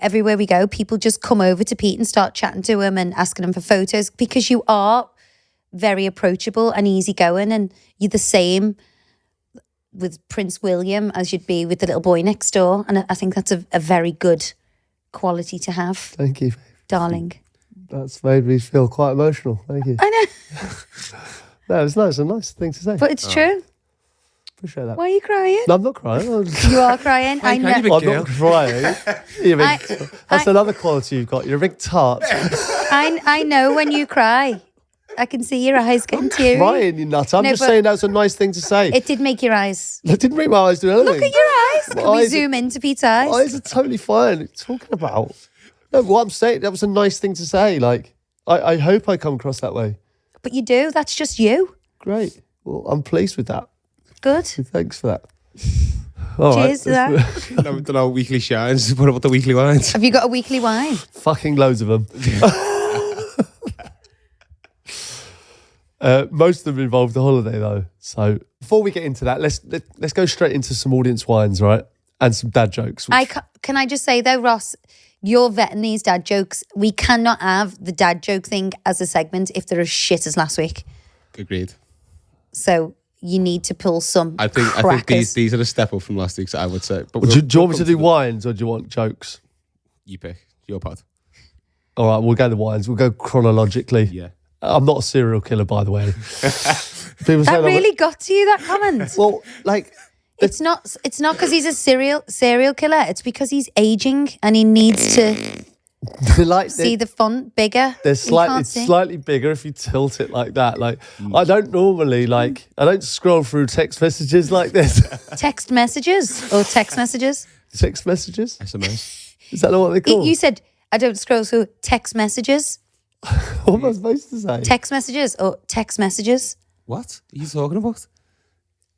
everywhere we go, people just come over to Pete and start chatting to him and asking him for photos because you are very approachable and easygoing, and you're the same with Prince William as you'd be with the little boy next door. And I think that's a very good quality to have. Thank you, darling. That's made me feel quite emotional. Thank you. I know. No, it's nice. It's a nice thing to say. But it's true. Appreciate that. Why are you crying? No, I'm not crying. You are crying. I know. I'm not crying. That's another quality you've got. You're a big tart. I know when you cry. I can see your eyes getting teary. Crying, you nut. I'm just saying that's a nice thing to say. It did make your eyes. It didn't make my eyes do anything. Look at your eyes. Can we zoom into Pete's eyes? My eyes are totally fine. What are you talking about? No, what I'm saying, that was a nice thing to say. Like, I hope I come across that way. But you do. That's just you. Great. Well, I'm pleased with that. Good. So thanks for that. All Cheers to that. We've done our weekly shines. What about the weekly wines? Have you got a weekly wine? Fucking loads of them. Most of them involve the holiday, though. So before we get into that, let's go straight into some audience wines, right? And some dad jokes. Can I just say, though, Ross, you're vetting these dad jokes. We cannot have the dad joke thing as a segment if they're as shit as last week. Agreed. So you need to pull some I think these are the step up from last week's, I would say. But do you want me to do wines or do you want jokes? You pick. Your part. All right, we'll go to wines. We'll go chronologically. Yeah. I'm not a serial killer, by the way. People that really got to you, that comment. Well, like... It's not because he's a serial killer. It's because he's aging and he needs to see the font bigger. It's slightly bigger if you tilt it like that. Like I don't normally I don't scroll through text messages like this. Text messages or text messages? Text messages? SMS. Is that what they call? You said I don't scroll through text messages. What am I supposed to say? Text messages or text messages? What are you talking about?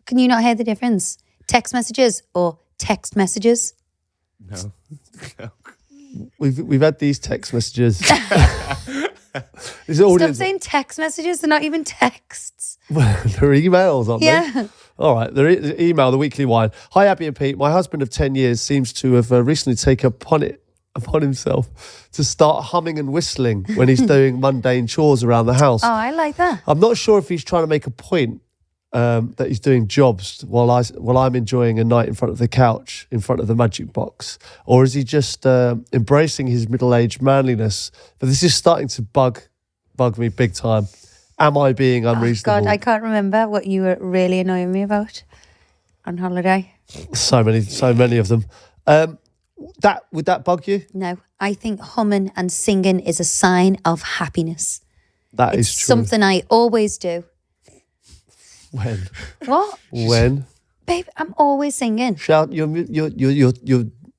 Can you not hear the difference? Text messages or text messages? No. We've had these text messages. Stop saying text messages. They're not even texts. They're emails, aren't they? All right. They're email, the weekly wine. Hi, Abbey and Pete. My husband of 10 years seems to have recently taken upon himself to start humming and whistling when he's doing mundane chores around the house. Oh, I like that. I'm not sure if he's trying to make a point that he's doing jobs while I'm enjoying a night in front of the couch, in front of the magic box, or is he just embracing his middle-aged manliness? But this is starting to bug me big time. Am I being unreasonable? God, I can't remember what you were really annoying me about on holiday. So many of them. Would that bug you? No, I think humming and singing is a sign of happiness. That is it's true. something I always do. When? What? When? Babe, I'm always singing. You're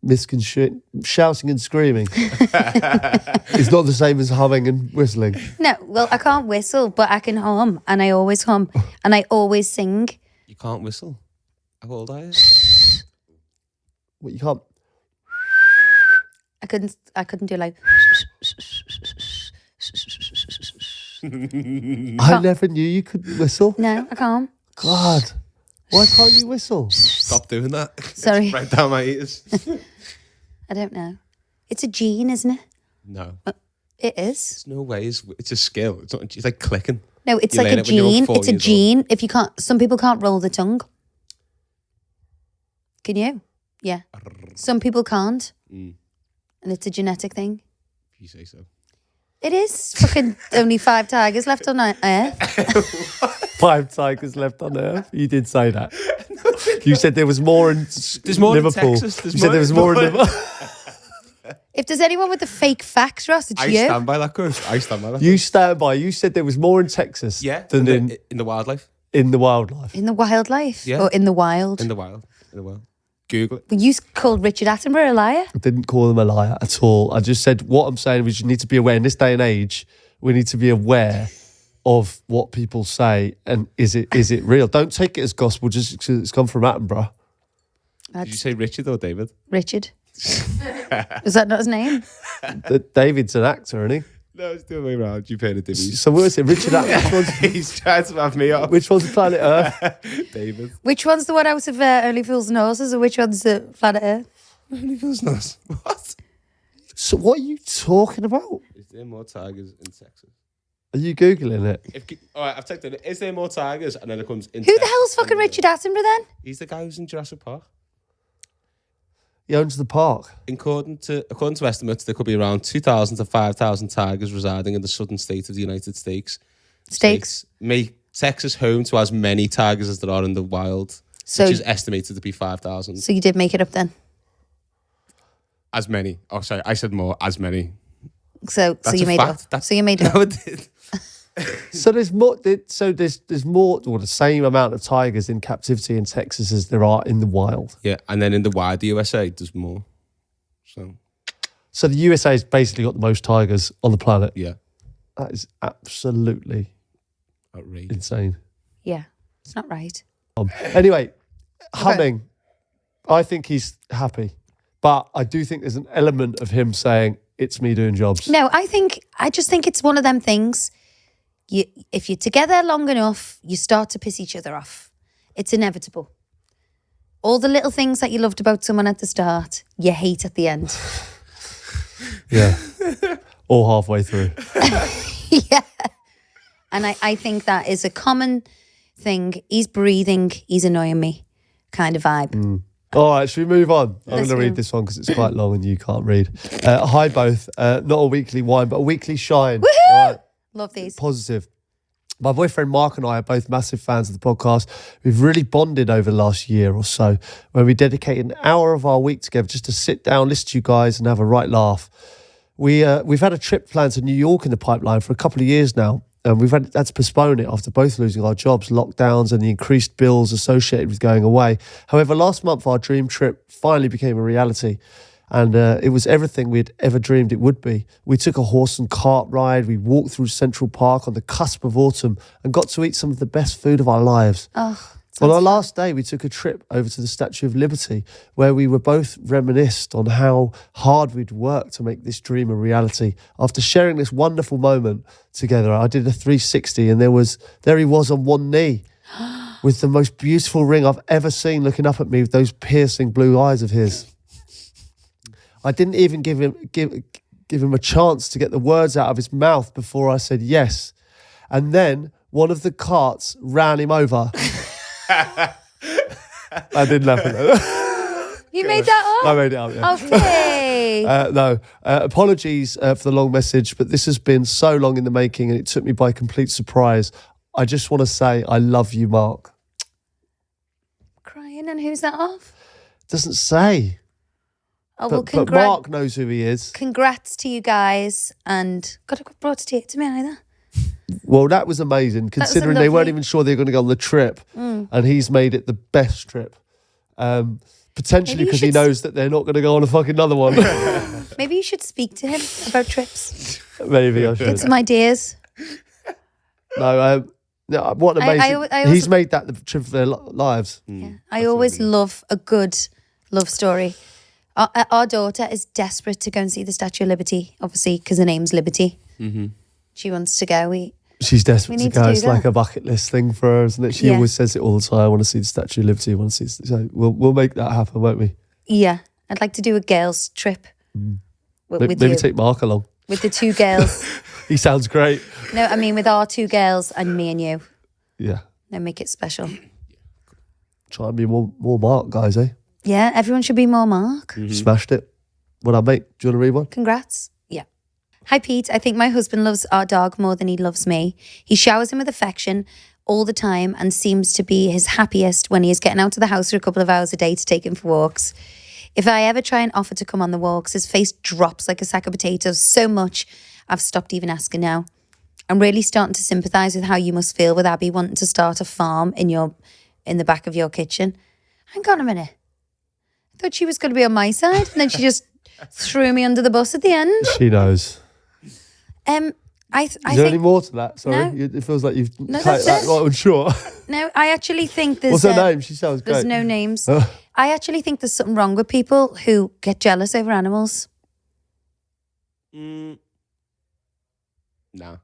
misconstruing. Shouting and screaming. It's not the same as humming and whistling. No, well, I can't whistle, but I can hum, and I always hum, and I always sing. You can't whistle? How old are you? What, you can't? I couldn't do like... I never knew you could whistle. No, I can't. God, why can't you whistle? Stop doing that. Sorry. Right down my ears. I don't know. It's a gene, isn't it? No. It is. There's no way. It's a skill. It's like clicking. No, it's like a gene. It's a gene. If you can't, some people can't roll the tongue. Can you? Yeah. Some people can't. And it's a genetic thing. If you say so. It is. Fucking only 5 tigers left on Earth. 5 tigers left on Earth. You did say that. You said there was more in Liverpool. In Texas. You said there was more in Liverpool. If there's anyone with the fake facts, Ross, it's you. I stand by that, Chris. I stand by that. You stand by. You said there was more in Texas than in the wildlife. In the wildlife. In the wildlife? Yeah. Or in the wild? In the wild. In the wild. Google it. Well, you called Richard Attenborough a liar? I didn't call him a liar at all. I just said what I'm saying is you need to be aware. In this day and age, we need to be aware of what people say and is it real? Don't take it as gospel just because it's come from Attenborough. Did you say Richard or David? Richard. Is that not his name? David's an actor, isn't he? No, it's the other way around. You paid a divvy. So what is it? Richard Attenborough? He's trying to have me off. Which one's Planet Earth? David. Which one's the one out of Only Fools and Horses, or which one's the Planet Earth? Only Fools and Horses. What? So what are you talking about? Is there more tigers in Texas? Are you Googling it? All right, I've typed in, is there more tigers? And then it comes in Who the Texas. hell's fucking Richard Attenborough then? He's the guy who's in Jurassic Park. He owns the park. According to estimates, there could be around 2,000 to 5,000 tigers residing in the southern state of the United States. States. Make Texas home to as many tigers as there are in the wild, So, which is estimated to be 5,000. so you did make it up then. As many. Oh, sorry, I said more. As many. So That's you a made fact. it up. That's- So you made it No, up. it did. So there's more. There's more, or the same amount of tigers in captivity in Texas as there are in the wild. Yeah, and then in the wider USA, there's more. So the USA has basically got the most tigers on the planet. yeah, That is absolutely outrageous. insane. Yeah, it's not right. Anyway, humming. I think he's happy, but I do think there's an element of him saying it's me doing jobs. No, I just think it's one of them things. If you're together long enough, you start to piss each other off. It's inevitable. All the little things that you loved about someone at the start, you hate at the end. Yeah, or halfway through. Yeah. And I think that is a common thing. He's breathing, he's annoying me kind of vibe. All right, should we move on? I'm Let's going to read go. this one because it's quite long and you can't read. Hi both. Not a weekly wine, but a weekly shine. Woohoo! Right, Love these. positive. My boyfriend Mark and I are both massive fans of the podcast. We've really bonded over the last year or so when we dedicated an hour of our week together just to sit down, listen to you guys and have a right laugh. We've had a trip planned to New York in the pipeline for a couple of years now. And we've had to postpone it after both losing our jobs, lockdowns, and the increased bills associated with going away. However, last month, our dream trip finally became a reality. And it was everything we'd ever dreamed it would be. We took a horse and cart ride. We walked through Central Park on the cusp of autumn and got to eat some of the best food of our lives. Oh, On our last day, we took a trip over to the Statue of Liberty, where we were both reminisced on how hard we'd worked to make this dream a reality. After sharing this wonderful moment together, I did a 360, and there he was on one knee, with the most beautiful ring I've ever seen, looking up at me with those piercing blue eyes of his. I didn't even give him a chance to get the words out of his mouth before I said yes, and then one of the carts ran him over. I didn't laugh at that. you made that I up? made it up, yeah. Okay. No, apologies for the long message, but this has been so long in the making and it took me by complete surprise. I just want to say I love you, Mark. Crying, and who's that of? Doesn't say. Oh, well, But Mark knows who he is. congrats to you guys. And God, I brought it to me either. Well, that was amazing, considering they weren't lovely- even sure they were going to go on the trip, and he's made it the best trip. Potentially Maybe you because he should knows that they're not going to go on a fucking another one. Maybe you should speak to him about trips. Maybe I Get should. some ideas. No, what amazing. I also- He's made that the trip of their lives. Yeah. I always love a good love story. Our daughter is desperate to go and see the Statue of Liberty, obviously, because her name's Liberty. Mm-hmm. She wants to go. She's desperate We to need to go. do It's like that. a bucket list thing for her, isn't it? She Yeah. always says it all the time. I want to see the Statue of Liberty. I want to see. So we'll make that happen, won't we? Yeah, I'd like to do a girls' trip with Maybe you, take Mark along. with the two girls. He sounds great. No, I mean with our two girls and me and you. Yeah. And make it special. Try and be more Mark, guys, eh? Yeah, everyone should be more Mark. Smashed it. Well, mate, do you want to read one? Congrats. Yeah. Hi, Pete. I think my husband loves our dog more than he loves me. He showers him with affection all the time and seems to be his happiest when he is getting out of the house for a couple of hours a day to take him for walks. If I ever try and offer to come on the walks, his face drops like a sack of potatoes so much I've stopped even asking now. I'm really starting to sympathise with how you must feel with Abbey wanting to start a farm in the back of your kitchen. Hang on a minute. I thought she was going to be on my side, and then she just threw me under the bus at the end. She knows. I Is there think any more to that? Sorry. No. It feels like you've No, cut that's that it. right on short. no. I actually think there's What's her name? She sounds great. there's no names. I actually think there's something wrong with people who get jealous over animals. Nah.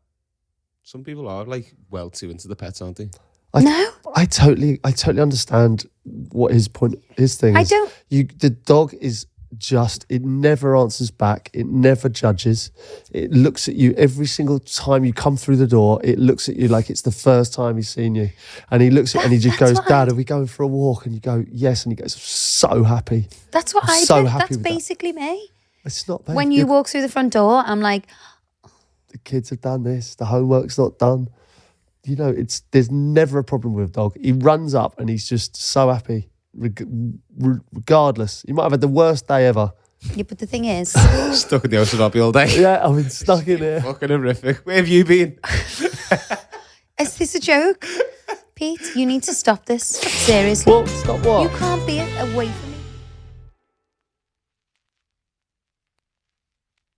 Some people are like well too into the pets, aren't they? No, I totally understand what his thing I is. don't. The dog is it never answers back. It never judges. It looks at you every single time you come through the door. It looks at you like it's the first time he's seen you. And he looks at and he just goes, Dad, are we going for a walk? And you go, yes. And he goes, so happy. That's what I so did. happy That's with that. basically me. It's not bad. When you walk through the front door, I'm like, the kids have done this. The homework's not done. You know, there's never a problem with a dog. He runs up and he's just so happy, regardless. He might have had the worst day ever. yeah, but the thing is, Stuck in the ocean Abbey all day. Yeah, I've been stuck in here. Fucking horrific. Where have you been? is this a joke? Pete, you need to stop this. Seriously. Well, stop what? You can't be away from